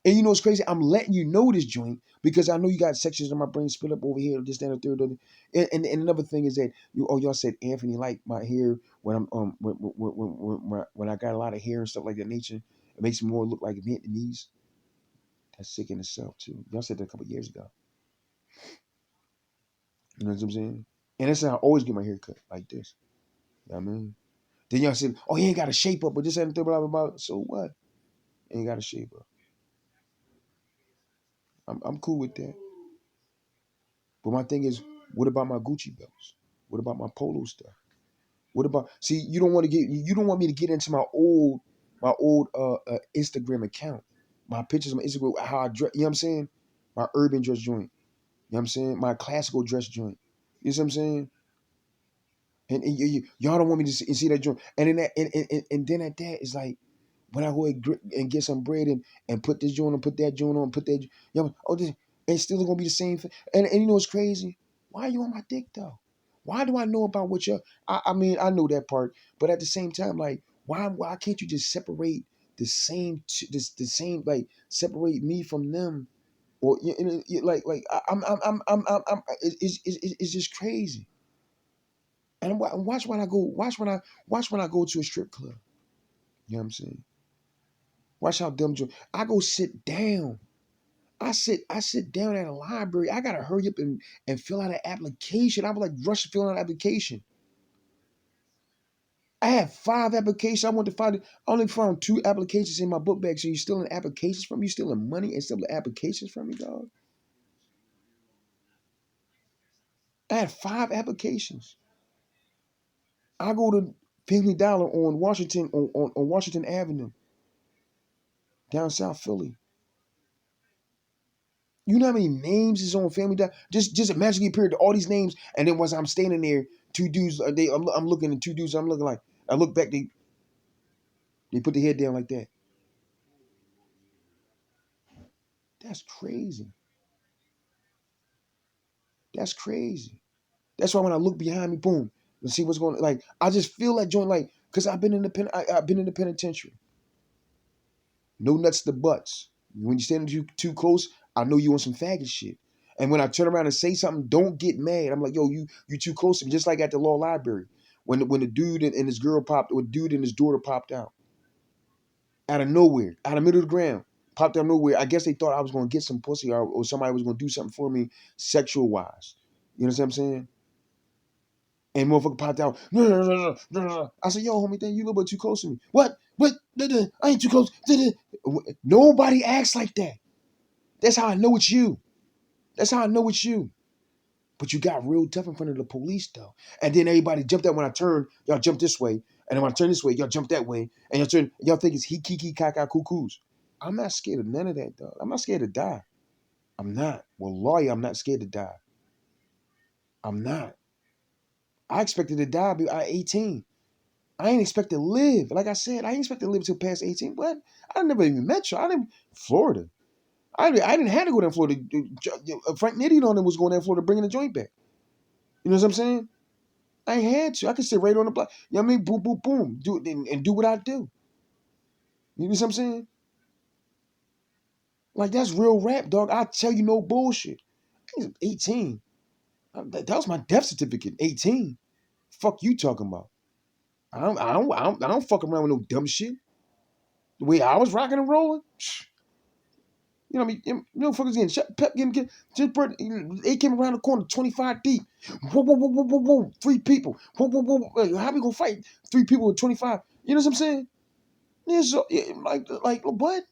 And you know what's crazy? I'm letting you know this joint because I know you got sections of my brain split up over here, this, that, and the third. And another thing is that y'all said Anthony like my hair when I'm when I got a lot of hair and stuff like that nature. It makes me more look like Vietnamese. That's sick in itself too. Y'all said that a couple years ago. You know what I'm saying? And that's how I always get my hair cut like this. You know what I mean? Then y'all said, oh, he ain't got a shape up, but this and blah blah blah. So what? Ain't got a shape up. I'm cool with that. But my thing is, what about my Gucci belts? What about my polo stuff? What about see, you don't want me to get into my old Instagram account. My pictures on my Instagram, how I dress, you know what I'm saying? My urban dress joint. You know what I'm saying? My classical dress joint. You know what I'm saying? And y'all don't want me to see that joint. And then and then at that, it's like when I go and get some bread and put this joint on, put that joint on, put that, you know, oh, this, it's still gonna be the same thing. And you know what's crazy? Why are you on my dick though? Why do I know about what you're? I mean, I know that part, but at the same time, like, why can't you just separate the same like separate me from them or like it's just crazy. And watch when I go to a strip club. You know what I'm saying? Watch how dumb I go sit down. I sit down at a library. I gotta hurry up and fill out an application. I was like rush to fill out an application. I had 5 applications. I went to find it. I only found 2 applications in my book bag. So you stealing applications from me? You stealing money and stealing applications from me, dog? I had 5 applications. I go to Family Dollar on Washington on Washington Avenue, down South Philly. You know how many names is on Family Dollar? Just imagine you appeared to all these names, and then once I'm standing there, two dudes. I'm looking at 2 dudes. I'm looking like I look back. They put their head down like that. That's crazy. That's crazy. That's why when I look behind me, boom, and see what's going on. Like I just feel that joint, like because I've been in the penitentiary. No nuts to butts. When you standing too close, I know you on some faggot shit. And when I turn around and say something, don't get mad. I'm like, yo, you too close to me. Just like at the law library, when the dude and his girl popped, or dude and his daughter popped out of nowhere, out of the middle of the ground, popped out of nowhere. I guess they thought I was gonna get some pussy or somebody was gonna do something for me sexual wise. You know what I'm saying? And motherfucker popped out. No, no, no, no, no, no. I said, yo, homie, you a little bit too close to me. What? What? I ain't too close. Nobody acts like that. That's how I know it's you. That's how I know it's you. But you got real tough in front of the police, though. And then everybody jumped out when I turned. Y'all jumped this way. And then when I turn this way, y'all jump that way. And y'all think it's he, kiki, kaka, cuckoos. I'm not scared of none of that, dog. I'm not scared to die. I'm not. Well, lawyer, I'm not scared to die. I'm not. I expected to die at 18. I ain't expect to live. Like I said, I ain't expect to live until past 18. But I never even met you. I didn't Florida. I didn't have to go down to Florida. Frank Nitty on them was going down to Florida bringing the joint back. You know what I'm saying? I ain't had to. I could sit right on the block. You know what I mean? Boom, boom, boom. Do it and do what I do. You know what I'm saying? Like that's real rap, dog. I tell you no bullshit. I was 18. That was my death certificate. 18. Fuck you talking about? I don't fuck around with no dumb shit. The way I was rocking and rolling. You know what I mean? You know, fuckers getting shot, pep getting just burnt. They came around the corner, 25 deep. Whoa, whoa, whoa, whoa, whoa, whoa. 3 people. Whoa, whoa, whoa. How we gonna fight 3 people with 25? You know what I'm saying? Yeah, so yeah, like what?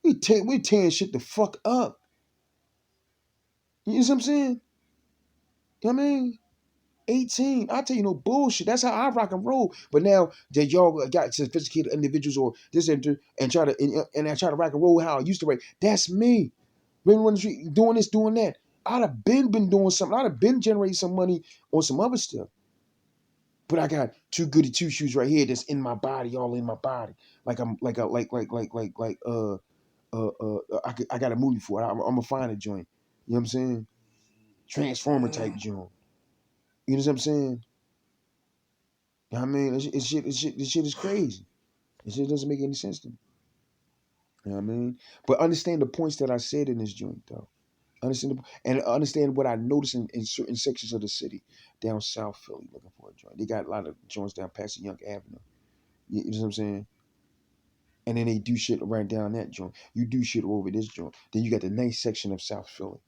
We tearing shit the fuck up. You know what I'm saying? You know what I mean? 18. I tell you no bullshit. That's how I rock and roll. But now that y'all got sophisticated individuals or this and try to and I try to rock and roll how I used to rap. That's me. Been running the street, doing this, doing that. I'd have been doing something. I'd have been generating some money on some other stuff. But I got two goody two shoes right here that's in my body, all in my body. Like I'm like a like I got a movie for it. I'm gonna find a joint. You know what I'm saying? Transformer type joint. You know what I'm saying? You know what I mean? This shit is crazy. This shit doesn't make any sense to me. You know what I mean? But understand the points that I said in this joint, though. And understand what I noticed in certain sections of the city, down South Philly, looking for a joint. They got a lot of joints down past the Young Avenue. You know what I'm saying? And then they do shit right down that joint. You do shit over this joint. Then you got the nice section of South Philly.